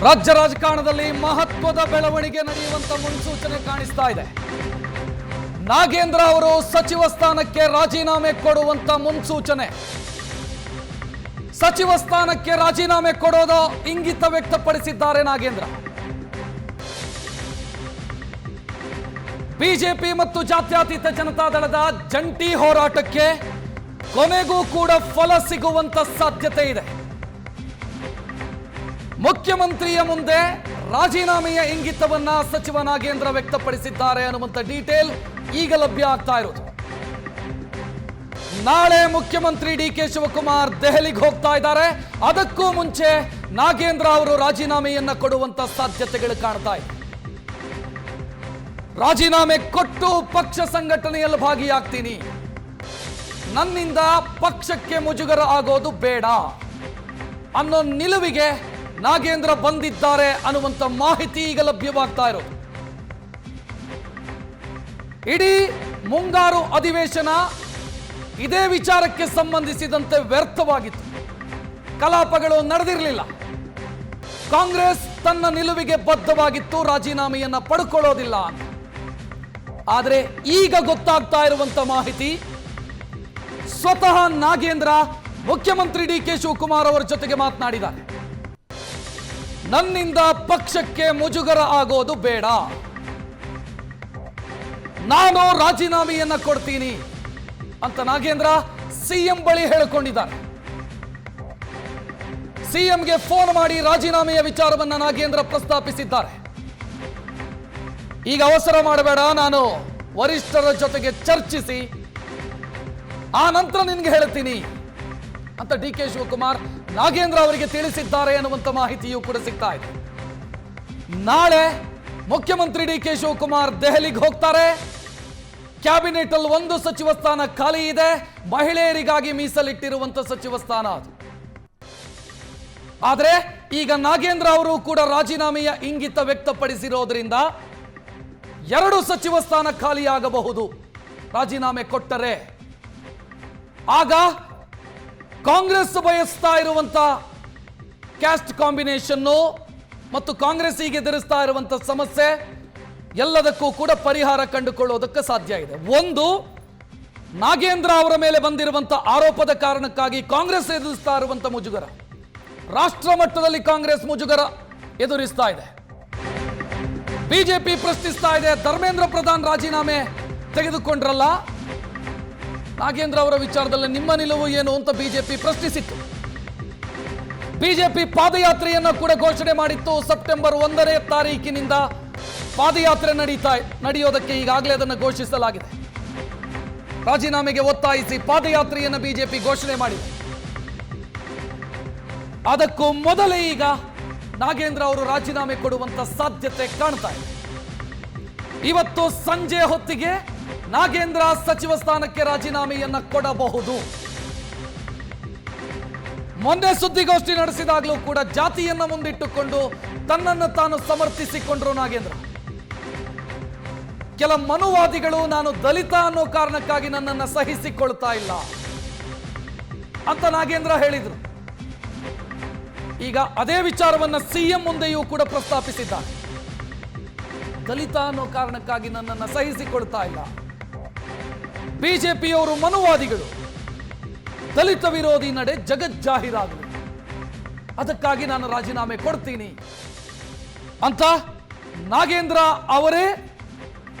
ರಾಜ್ಯ ರಾಜಕಾರಣದಲ್ಲಿ ಮಹತ್ವದ ಬೆಳವಣಿಗೆ ನಡೆಯುವಂತ ಮುನ್ಸೂಚನೆ ಕಾಣಿಸ್ತಾ ಇದೆ. ನಾಗೇಂದ್ರ ಅವರು ಸಚಿವ ಸ್ಥಾನಕ್ಕೆ ರಾಜೀನಾಮೆ ಕೊಡುವಂತ ಮುನ್ಸೂಚನೆ. ಸಚಿವ ಸ್ಥಾನಕ್ಕೆ ರಾಜೀನಾಮೆ ಕೊಡೋದು ಇಂಗಿತ ವ್ಯಕ್ತಪಡಿಸಿದ್ದಾರೆ ನಾಗೇಂದ್ರ. ಬಿಜೆಪಿ ಮತ್ತು ಜಾತ್ಯತೀತ ಜನತಾದಳದ ಜಂಟಿ ಹೋರಾಟಕ್ಕೆ ಕೊನೆಗೂ ಕೂಡ ಫಲ ಸಿಗುವಂತ ಸಾಧ್ಯತೆ ಇದೆ. ಮುಖ್ಯಮಂತ್ರಿಯ ಮುಂದೆ ರಾಜೀನಾಮೆಯ ಇಂಗಿತವನ್ನ ಸಚಿವ ನಾಗೇಂದ್ರ ವ್ಯಕ್ತಪಡಿಸಿದ್ದಾರೆ ಅನ್ನುವಂತ ಡೀಟೇಲ್ ಈಗ ಲಭ್ಯ ಆಗ್ತಾ ಇರೋದು. ನಾಳೆ ಮುಖ್ಯಮಂತ್ರಿ ಡಿ.ಕೆ. ಶಿವಕುಮಾರ್ ದೆಹಲಿಗೆ ಹೋಗ್ತಾ ಇದ್ದಾರೆ. ಅದಕ್ಕೂ ಮುಂಚೆ ನಾಗೇಂದ್ರ ಅವರು ರಾಜೀನಾಮೆಯನ್ನ ಕೊಡುವಂತ ಸಾಧ್ಯತೆಗಳು ಕಾಣ್ತಾ ಇದೆ. ರಾಜೀನಾಮೆ ಕೊಟ್ಟು ಪಕ್ಷ ಸಂಘಟನೆಯಲ್ಲಿ ಭಾಗಿಯಾಗ್ತೀನಿ, ನನ್ನಿಂದ ಪಕ್ಷಕ್ಕೆ ಮುಜುಗರ ಆಗೋದು ಬೇಡ ಅನ್ನೋ ನಿಲುವಿಗೆ ನಾಗೇಂದ್ರ ಬಂದಿದ್ದಾರೆ ಅನ್ನುವಂತ ಮಾಹಿತಿ ಈಗ ಲಭ್ಯವಾಗ್ತಾ ಇರೋದು. ಇಡೀ ಮುಂಗಾರು ಅಧಿವೇಶನ ಇದೇ ವಿಚಾರಕ್ಕೆ ಸಂಬಂಧಿಸಿದಂತೆ ವ್ಯರ್ಥವಾಗಿತ್ತು. ಕಲಾಪಗಳು ನಡೆದಿರಲಿಲ್ಲ. ಕಾಂಗ್ರೆಸ್ ತನ್ನ ನಿಲುವಿಗೆ ಬದ್ಧವಾಗಿತ್ತು, ರಾಜೀನಾಮೆಯನ್ನ ಪಡ್ಕೊಳ್ಳೋದಿಲ್ಲ ಅಂತ. ಆದರೆ ಈಗ ಗೊತ್ತಾಗ್ತಾ ಇರುವಂತ ಮಾಹಿತಿ, ಸ್ವತಃ ನಾಗೇಂದ್ರ ಮುಖ್ಯಮಂತ್ರಿ ಡಿ.ಕೆ. ಶಿವಕುಮಾರ್ ಅವರ ಜೊತೆಗೆ ಮಾತನಾಡಿದ್ದಾರೆ. ನನ್ನಿಂದ ಪಕ್ಷಕ್ಕೆ ಮುಜುಗರ ಆಗೋದು ಬೇಡ, ನಾನು ರಾಜೀನಾಮೆಯನ್ನ ಕೊಡ್ತೀನಿ ಅಂತ ನಾಗೇಂದ್ರ ಸಿಎಂ ಬಳಿ ಹೇಳಿಕೊಂಡಿದ್ದಾರೆ. ಸಿಎಂಗೆ ಫೋನ್ ಮಾಡಿ ರಾಜೀನಾಮೆಯ ವಿಚಾರವನ್ನ ನಾಗೇಂದ್ರ ಪ್ರಸ್ತಾಪಿಸಿದ್ದಾರೆ. ಈಗ ಅವಸರ ಮಾಡಬೇಡ, ನಾನು ವರಿಷ್ಠರ ಜೊತೆಗೆ ಚರ್ಚಿಸಿ ಆ ನಂತರ ನಿನ್ಗೆ ಹೇಳ್ತೀನಿ ಅಂತ ಡಿ.ಕೆ. ಶಿವಕುಮಾರ್ ನಾಗೇಂದ್ರ ಅವರಿಗೆ ತಿಳಿಸಿದ್ದಾರೆ ಅನ್ನುವಂತ ಮಾಹಿತಿಯೂ ಕೂಡ ಸಿಗ್ತಾ ಇದೆ. ನಾಳೆ ಮುಖ್ಯಮಂತ್ರಿ ಡಿ.ಕೆ. ಶಿವಕುಮಾರ್ ದೆಹಲಿಗೆ ಹೋಗ್ತಾರೆ. ಕ್ಯಾಬಿನೆಟ್ ಅಲ್ಲಿ ಒಂದು ಸಚಿವ ಸ್ಥಾನ ಖಾಲಿ ಇದೆ, ಮಹಿಳೆಯರಿಗಾಗಿ ಮೀಸಲಿಟ್ಟಿರುವಂತ ಸಚಿವ ಸ್ಥಾನ ಅದು. ಆದ್ರೆ ಈಗ ನಾಗೇಂದ್ರ ಅವರು ಕೂಡ ರಾಜೀನಾಮೆಯ ಇಂಗಿತ ವ್ಯಕ್ತಪಡಿಸಿರೋದ್ರಿಂದ 2 ಸಚಿವ ಸ್ಥಾನ ಖಾಲಿಯಾಗಬಹುದು ರಾಜೀನಾಮೆ ಕೊಟ್ಟರೆ. ಆಗ ಕಾಂಗ್ರೆಸ್ ಬಯಸ್ತಾ ಇರುವಂತ ಕ್ಯಾಸ್ಟ್ ಕಾಂಬಿನೇಷನ್ನು ಮತ್ತು ಕಾಂಗ್ರೆಸ್ ಈಗ ಎದುರಿಸ್ತಾ ಇರುವಂತ ಸಮಸ್ಯೆ ಎಲ್ಲದಕ್ಕೂ ಕೂಡ ಪರಿಹಾರ ಕಂಡುಕೊಳ್ಳೋದಕ್ಕೆ ಸಾಧ್ಯ ಇದೆ. ಒಂದು, ನಾಗೇಂದ್ರ ಅವರ ಮೇಲೆ ಬಂದಿರುವಂತ ಆರೋಪದ ಕಾರಣಕ್ಕಾಗಿ ಕಾಂಗ್ರೆಸ್ ಎದುರಿಸ್ತಾ ಇರುವಂತ ಮುಜುಗರ, ರಾಷ್ಟ್ರ ಮಟ್ಟದಲ್ಲಿ ಕಾಂಗ್ರೆಸ್ ಮುಜುಗರ ಎದುರಿಸ್ತಾ ಇದೆ. ಬಿಜೆಪಿ ಪ್ರಶ್ನಿಸ್ತಾ ಇದೆ, ಧರ್ಮೇಂದ್ರ ಪ್ರಧಾನ್ ರಾಜೀನಾಮೆ ತೆಗೆದುಕೊಂಡ್ರಲ್ಲ, ನಾಗೇಂದ್ರ ಅವರ ವಿಚಾರದಲ್ಲಿ ನಿಮ್ಮ ನಿಲುವು ಏನು ಅಂತ ಬಿಜೆಪಿ ಪ್ರಶ್ನಿಸಿತ್ತು. ಬಿಜೆಪಿ ಪಾದಯಾತ್ರೆಯನ್ನ ಕೂಡ ಘೋಷಣೆ ಮಾಡಿತ್ತು. ಸೆಪ್ಟೆಂಬರ್ 1ನೇ ತಾರೀಕಿನಿಂದ ಪಾದಯಾತ್ರೆ ನಡೆಯೋದಕ್ಕೆ ಈಗಾಗಲೇ ಅದನ್ನು ಘೋಷಿಸಲಾಗಿದೆ. ರಾಜೀನಾಮೆಗೆ ಒತ್ತಾಯಿಸಿ ಪಾದಯಾತ್ರೆಯನ್ನು ಬಿಜೆಪಿ ಘೋಷಣೆ ಮಾಡಿದೆ. ಅದಕ್ಕೂ ಮೊದಲೇ ಈಗ ನಾಗೇಂದ್ರ ಅವರು ರಾಜೀನಾಮೆ ಕೊಡುವಂತ ಸಾಧ್ಯತೆ ಕಾಣ್ತಾ ಇದೆ. ಇವತ್ತು ಸಂಜೆ ಹೊತ್ತಿಗೆ ನಾಗೇಂದ್ರ ಸಚಿವ ಸ್ಥಾನಕ್ಕೆ ರಾಜೀನಾಮೆಯನ್ನ ಕೊಡಬಹುದು. ಮೊನ್ನೆ ಸುದ್ದಿಗೋಷ್ಠಿ ನಡೆಸಿದಾಗಲೂ ಕೂಡ ಜಾತಿಯನ್ನ ಮುಂದಿಟ್ಟುಕೊಂಡು ತನ್ನನ್ನು ತಾನು ಸಮರ್ಥಿಸಿಕೊಂಡ್ರು ನಾಗೇಂದ್ರ. ಕೆಲ ಮನುವಾದಿಗಳು ನಾನು ದಲಿತ ಅನ್ನೋ ಕಾರಣಕ್ಕಾಗಿ ನನ್ನನ್ನು ಸಹಿಸಿಕೊಳ್ತಾ ಇಲ್ಲ ಅಂತ ನಾಗೇಂದ್ರ ಹೇಳಿದ್ರು. ಈಗ ಅದೇ ವಿಚಾರವನ್ನ ಸಿಎಂ ಮುಂದೆಯೂ ಕೂಡ ಪ್ರಸ್ತಾಪಿಸಿದ್ದಾರೆ. ದಲಿತ ಅನ್ನೋ ಕಾರಣಕ್ಕಾಗಿ ನನ್ನನ್ನು ಸಹಿಸಿಕೊಳ್ತಾ ಇಲ್ಲ, ಬಿಜೆಪಿಯವರು ಮನುವಾದಿಗಳು, ದಲಿತ ವಿರೋಧಿ ನಡೆ ಜಗಜ್ಜಾಹೀರಾಗಲಿ, ಅದಕ್ಕಾಗಿ ನಾನು ರಾಜೀನಾಮೆ ಕೊಡ್ತೀನಿ ಅಂತ ನಾಗೇಂದ್ರ ಅವರೇ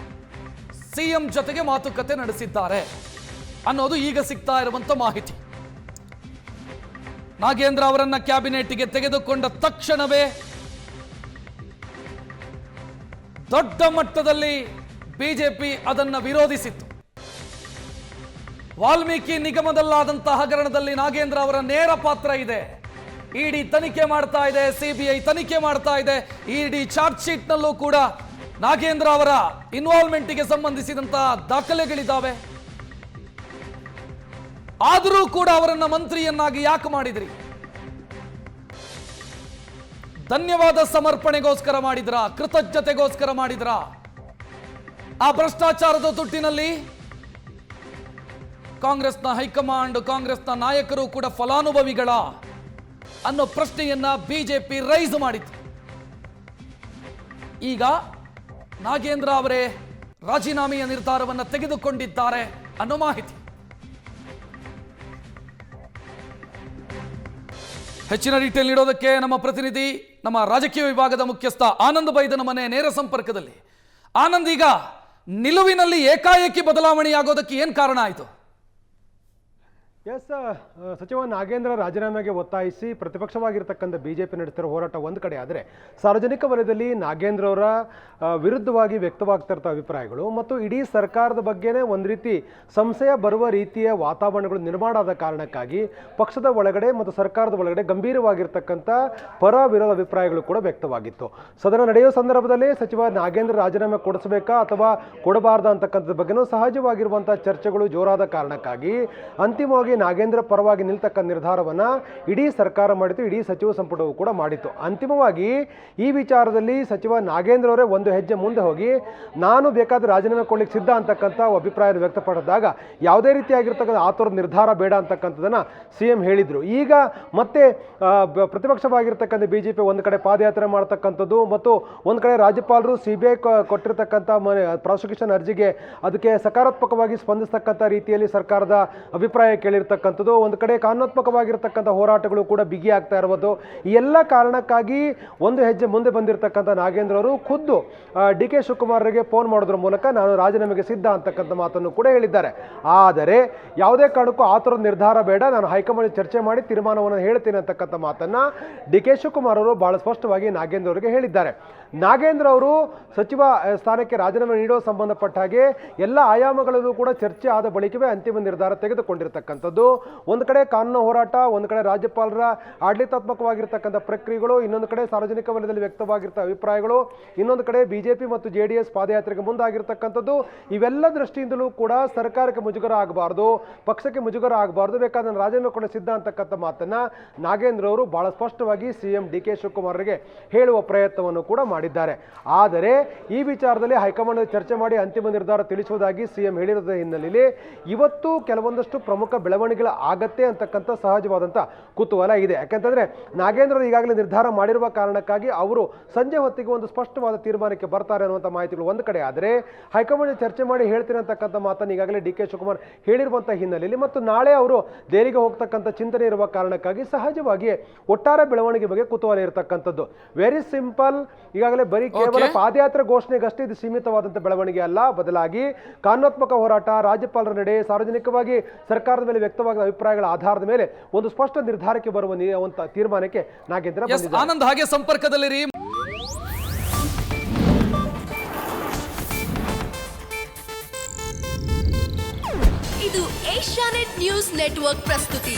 ಸಿಎಂ ಜೊತೆಗೆ ಮಾತುಕತೆ ನಡೆಸಿದ್ದಾರೆ ಅನ್ನೋದು ಈಗ ಸಿಗ್ತಾ ಇರುವಂತ ಮಾಹಿತಿ. ನಾಗೇಂದ್ರ ಅವರನ್ನ ಕ್ಯಾಬಿನೆಟ್ಗೆ ತೆಗೆದುಕೊಂಡ ತಕ್ಷಣವೇ ದೊಡ್ಡ ಮಟ್ಟದಲ್ಲಿ ಬಿಜೆಪಿ ಅದನ್ನ ವಿರೋಧಿಸಿತ್ತು. ವಾಲ್ಮೀಕಿ ನಿಗಮದಲ್ಲಾದಂತಹ ಹಗರಣದಲ್ಲಿ ನಾಗೇಂದ್ರ ಅವರ ನೇರ ಪಾತ್ರ ಇದೆ. ಇಡಿ ತನಿಖೆ ಮಾಡ್ತಾ ಇದೆ, ಸಿಬಿಐ ತನಿಖೆ ಮಾಡ್ತಾ ಇದೆ. ಇಡಿ ಚಾರ್ಜ್ ಶೀಟ್ ನಲ್ಲೂ ಕೂಡ ನಾಗೇಂದ್ರ ಅವರ ಇನ್ವಾಲ್ವ್ಮೆಂಟ್ಗೆ ಸಂಬಂಧಿಸಿದಂತಹ ದಾಖಲೆಗಳಿದ್ದಾವೆ. ಆದರೂ ಕೂಡ ಅವರನ್ನ ಮಂತ್ರಿಯನ್ನಾಗಿ ಯಾಕೆ ಮಾಡಿದ್ರಿ? ಧನ್ಯವಾದ ಸಮರ್ಪಣೆಗೋಸ್ಕರ ಮಾಡಿದ್ರ, ಕೃತಜ್ಞತೆಗೋಸ್ಕರ ಮಾಡಿದ್ರ? ಆ ಭ್ರಷ್ಟಾಚಾರದ ದುಡ್ಡಿನಲ್ಲಿ ಕಾಂಗ್ರೆಸ್ನ ಹೈಕಮಾಂಡ್, ಕಾಂಗ್ರೆಸ್ನ ನಾಯಕರು ಕೂಡ ಫಲಾನುಭವಿಗಳ ಅನ್ನೋ ಪ್ರಶ್ನೆಯನ್ನ ಬಿಜೆಪಿ ರೈಸ್ ಮಾಡಿತು. ಈಗ ನಾಗೇಂದ್ರ ಅವರೇ ರಾಜೀನಾಮೆಯ ನಿರ್ಧಾರವನ್ನು ತೆಗೆದುಕೊಂಡಿದ್ದಾರೆ ಅನ್ನೋ ಮಾಹಿತಿ. ಹೆಚ್ಚಿನ ಡೀಟೇಲ್ ನೀಡೋದಕ್ಕೆ ನಮ್ಮ ಪ್ರತಿನಿಧಿ, ನಮ್ಮ ರಾಜಕೀಯ ವಿಭಾಗದ ಮುಖ್ಯಸ್ಥ ಆನಂದ್ ಬೈದನ ಮನೆ ನೇರ ಸಂಪರ್ಕದಲ್ಲಿ. ಆನಂದ್, ಈಗ ನಿಲುವಿನಲ್ಲಿ ಏಕಾಏಕಿ ಬದಲಾವಣೆಯಾಗೋದಕ್ಕೆ ಏನು ಕಾರಣ ಆಯಿತು? ಎಸ್, ಸಚಿವ ನಾಗೇಂದ್ರ ರಾಜೀನಾಮೆಗೆ ಒತ್ತಾಯಿಸಿ ಪ್ರತಿಪಕ್ಷವಾಗಿರ್ತಕ್ಕಂಥ ಬಿಜೆಪಿ ನಡೆಸಿರೋ ಹೋರಾಟ ಒಂದು ಕಡೆ ಆದರೆ, ಸಾರ್ವಜನಿಕ ವಲಯದಲ್ಲಿ ನಾಗೇಂದ್ರ ಅವರ ವಿರುದ್ಧವಾಗಿ ವ್ಯಕ್ತವಾಗ್ತಿರ್ತ ಅಭಿಪ್ರಾಯಗಳು ಮತ್ತು ಇಡೀ ಸರ್ಕಾರದ ಬಗ್ಗೆನೇ ಒಂದು ರೀತಿ ಸಂಶಯ ಬರುವ ರೀತಿಯ ವಾತಾವರಣಗಳು ನಿರ್ಮಾಣ ಆದ ಕಾರಣಕ್ಕಾಗಿ ಪಕ್ಷದ ಒಳಗಡೆ ಮತ್ತು ಸರ್ಕಾರದ ಒಳಗಡೆ ಗಂಭೀರವಾಗಿರ್ತಕ್ಕಂಥ ಪರ ವಿರೋಧ ಅಭಿಪ್ರಾಯಗಳು ಕೂಡ ವ್ಯಕ್ತವಾಗಿತ್ತು. ಸದನ ನಡೆಯುವ ಸಂದರ್ಭದಲ್ಲಿ ಸಚಿವ ನಾಗೇಂದ್ರ ರಾಜೀನಾಮೆ ಕೊಡಿಸಬೇಕಾ ಅಥವಾ ಕೊಡಬಾರ್ದ ಅಂತಕ್ಕಂಥದ್ರ ಬಗ್ಗೆನೂ ಸಹಜವಾಗಿರುವಂಥ ಚರ್ಚೆಗಳು ಜೋರಾದ ಕಾರಣಕ್ಕಾಗಿ ಅಂತಿಮವಾಗಿ ನಾಗೇಂದ್ರ ಪರವಾಗಿ ನಿಲ್ತಕ್ಕಂಥ ನಿರ್ಧಾರವನ್ನು ಇಡೀ ಸರ್ಕಾರ ಮಾಡಿತು, ಇಡೀ ಸಚಿವ ಸಂಪುಟವು ಕೂಡ ಮಾಡಿತ್ತು. ಅಂತಿಮವಾಗಿ ಈ ವಿಚಾರದಲ್ಲಿ ಸಚಿವ ನಾಗೇಂದ್ರ ಅವರೇ ಒಂದು ಹೆಜ್ಜೆ ಮುಂದೆ ಹೋಗಿ ನಾನು ಬೇಕಾದ್ರೆ ರಾಜೀನಾಮೆ ಕೊಡ್ಲಿಕ್ಕೆ ಸಿದ್ಧ ಅಂತಕ್ಕಂಥ ಅಭಿಪ್ರಾಯ ವ್ಯಕ್ತಪಡಿಸಿದಾಗ ಯಾವುದೇ ರೀತಿಯಾಗಿರ್ತಕ್ಕಂಥ ಆತುರದ ನಿರ್ಧಾರ ಬೇಡ ಅಂತಕ್ಕಂಥದ್ದನ್ನು ಸಿಎಂ ಹೇಳಿದರು. ಈಗ ಮತ್ತೆ ಪ್ರತಿಪಕ್ಷವಾಗಿರ್ತಕ್ಕಂಥ ಬಿಜೆಪಿ ಒಂದು ಕಡೆ ಪಾದಯಾತ್ರೆ ಮಾಡ್ತಕ್ಕಂಥದ್ದು ಮತ್ತು ಒಂದು ಕಡೆ ರಾಜ್ಯಪಾಲರು CBI ಕೊಟ್ಟಿರ್ತಕ್ಕಂಥ ಪ್ರಾಸಿಕ್ಯೂಷನ್ ಅರ್ಜಿಗೆ ಅದಕ್ಕೆ ಸಕಾರಾತ್ಮಕವಾಗಿ ಸ್ಪಂದಿಸ್ತಕ್ಕಂಥ ರೀತಿಯಲ್ಲಿ ಸರ್ಕಾರದ ಅಭಿಪ್ರಾಯ ಕೇಳಿರ್ತಕ್ಕಂಥದ್ದು, ಒಂದು ಕಡೆ ಕಾನೂನಾತ್ಮಕವಾಗಿರ್ತಕ್ಕಂಥ ಹೋರಾಟಗಳು ಕೂಡ ಬಿಗಿ ಆಗ್ತಾ ಇರುವುದು. ಈ ಎಲ್ಲ ಕಾರಣಕ್ಕಾಗಿ ಒಂದು ಹೆಜ್ಜೆ ಮುಂದೆ ಬಂದಿರತಕ್ಕಂಥ ನಾಗೇಂದ್ರ ಅವರು ಖುದ್ದು DK ಶಿವಕುಮಾರ್ ಅವರಿಗೆ ಫೋನ್ ಮಾಡೋದ್ರ ಮೂಲಕ ನಾನು ರಾಜೀನಾಮೆಗೆ ಸಿದ್ಧ ಅಂತಕ್ಕಂಥ ಮಾತನ್ನು ಕೂಡ ಹೇಳಿದ್ದಾರೆ. ಆದರೆ ಯಾವುದೇ ಕಾರಣಕ್ಕೂ ಆತುರದ ನಿರ್ಧಾರ ಬೇಡ, ನಾನು ಹೈಕಮಾಂಡ್ ಚರ್ಚೆ ಮಾಡಿ ತೀರ್ಮಾನವನ್ನು ಹೇಳ್ತೀನಿ ಅಂತಕ್ಕಂಥ ಮಾತನ್ನು DK ಶಿವಕುಮಾರ್ ಅವರು ಬಹಳ ಸ್ಪಷ್ಟವಾಗಿ ನಾಗೇಂದ್ರ ಅವರಿಗೆ ಹೇಳಿದ್ದಾರೆ. ನಾಗೇಂದ್ರ ಅವರು ಸಚಿವ ಸ್ಥಾನಕ್ಕೆ ರಾಜೀನಾಮೆ ನೀಡೋ ಸಂಬಂಧಪಟ್ಟ ಹಾಗೆ ಎಲ್ಲ ಆಯಾಮಗಳಲ್ಲೂ ಕೂಡ ಚರ್ಚೆ ಆದ ಬಳಿಕವೇ ಅಂತಿಮ ನಿರ್ಧಾರ ತೆಗೆದುಕೊಂಡಿರ್ತಕ್ಕಂಥದ್ದು. ಒಂದು ಕಡೆ ಕಾನೂನು ಹೋರಾಟ, ಒಂದು ಕಡೆ ರಾಜ್ಯಪಾಲರ ಆಡಳಿತಾತ್ಮಕವಾಗಿರ್ತಕ್ಕಂಥ ಪ್ರಕ್ರಿಯೆಗಳು, ಇನ್ನೊಂದು ಕಡೆ ಸಾರ್ವಜನಿಕ ವಲಯದಲ್ಲಿ ವ್ಯಕ್ತವಾಗಿರ್ತ ಅಭಿಪ್ರಾಯಗಳು, ಇನ್ನೊಂದು ಕಡೆ ಬಿಜೆಪಿ ಮತ್ತು JDS ಪಾದಯಾತ್ರೆಗೆ ಮುಂದಾಗಿರ್ತಕ್ಕಂಥದ್ದು. ಇವೆಲ್ಲ ದೃಷ್ಟಿಯಿಂದಲೂ ಕೂಡ ಸರ್ಕಾರಕ್ಕೆ ಮುಜುಗರ ಆಗಬಾರ್ದು, ಪಕ್ಷಕ್ಕೆ ಮುಜುಗರ ಆಗಬಾರ್ದು, ಬೇಕಾದ್ರೆ ರಾಜೀನಾಮೆ ಕೊಡ ಸಿದ್ಧ ಅಂತಕ್ಕಂಥ ಮಾತನ್ನ ನಾಗೇಂದ್ರ ಅವರು ಬಹಳ ಸ್ಪಷ್ಟವಾಗಿ CM DK ಶಿವಕುಮಾರ್ ಅವರಿಗೆ ಹೇಳುವ ಪ್ರಯತ್ನವನ್ನು ಕೂಡ ಮಾಡಿದ್ದಾರೆ. ಆದರೆ ಈ ವಿಚಾರದಲ್ಲಿ ಹೈಕಮಾಂಡ್ ಚರ್ಚೆ ಮಾಡಿ ಅಂತಿಮ ನಿರ್ಧಾರ ತಿಳಿಸುವುದಾಗಿ CM ಹೇಳಿರೋದ್ರ ಹಿನ್ನೆಲೆಯಲ್ಲಿ ಇವತ್ತು ಕೆಲವೊಂದಷ್ಟು ಪ್ರಮುಖ ಬೆಳವಣಿಗೆಗಳು ಆಗತ್ತೆ ಅಂತಕ್ಕಂಥ ಸಹಜವಾದಂಥ ಕುತೂಹಲ ಇದೆ. ಯಾಕಂತಂದ್ರೆ ನಾಗೇಂದ್ರ ಈಗಾಗಲೇ ನಿರ್ಧಾರ ಮಾಡಿರುವ ಕಾರಣಕ್ಕಾಗಿ ಅವರು ಸಂಜೆ ಹೊತ್ತಿಗೆ ಒಂದು ಸ್ಪಷ್ಟವಾದ ತೀರ್ಮಾನಕ್ಕೆ ಬರ್ತಾರೆ ಅನ್ನುವಂಥ ಮಾಹಿತಿಗಳು ಒಂದು ಕಡೆ ಆದರೆ, ಹೈಕಮಾಂಡ್ ಚರ್ಚೆ ಮಾಡಿ ಹೇಳ್ತೀನಿ ಅಂತಕ್ಕಂಥ ಮಾತನ್ನು ಈಗಾಗಲೇ DK ಶಿವಕುಮಾರ್ ಹೇಳಿರುವಂಥ ಹಿನ್ನೆಲೆಯಲ್ಲಿ ಮತ್ತು ನಾಳೆ ಅವರು ದೆಹಲಿಗೆ ಹೋಗ್ತಕ್ಕಂಥ ಚಿಂತನೆ ಇರುವ ಕಾರಣಕ್ಕಾಗಿ ಸಹಜವಾಗಿ ಒಟ್ಟಾರೆ ಬೆಳವಣಿಗೆ ಬಗ್ಗೆ ಕುತೂಹಲ ಇರತಕ್ಕಂಥದ್ದು. ವೆರಿ ಸಿಂಪಲ್, ಈಗಾಗಲೇ ಬರೀ ಕೇವಲ ಪಾದಯಾತ್ರೆ ಘೋಷಣೆಗಷ್ಟೇ ಇದು ಸೀಮಿತವಾದಂಥ ಬೆಳವಣಿಗೆ ಅಲ್ಲ, ಬದಲಾಗಿ ಕಾನೂನಾತ್ಮಕ ಹೋರಾಟ, ರಾಜ್ಯಪಾಲರ ನಡೆ, ಸಾರ್ವಜನಿಕವಾಗಿ ಸರ್ಕಾರದ ಮೇಲೆ ವ್ಯಕ್ತವಾದ ಅಭಿಪ್ರಾಯಗಳ ಆಧಾರದ ಮೇಲೆ ಒಂದು ಸ್ಪಷ್ಟ ನಿರ್ಧಾರಕ್ಕೆ ಬರುವ ತೀರ್ಮಾನಕ್ಕೆ ನಾಗೇಂದ್ರ ಬಂದಿದ್ದಾರೆ. ಆನಂದ್, ಹಾಗೆ ಸಂಪರ್ಕದಲ್ಲಿರಿ. ಇದು ಏಷ್ಯಾನೆಟ್ ನ್ಯೂಸ್ ನೆಟ್ವರ್ಕ್ ಪ್ರಸ್ತುತಿ.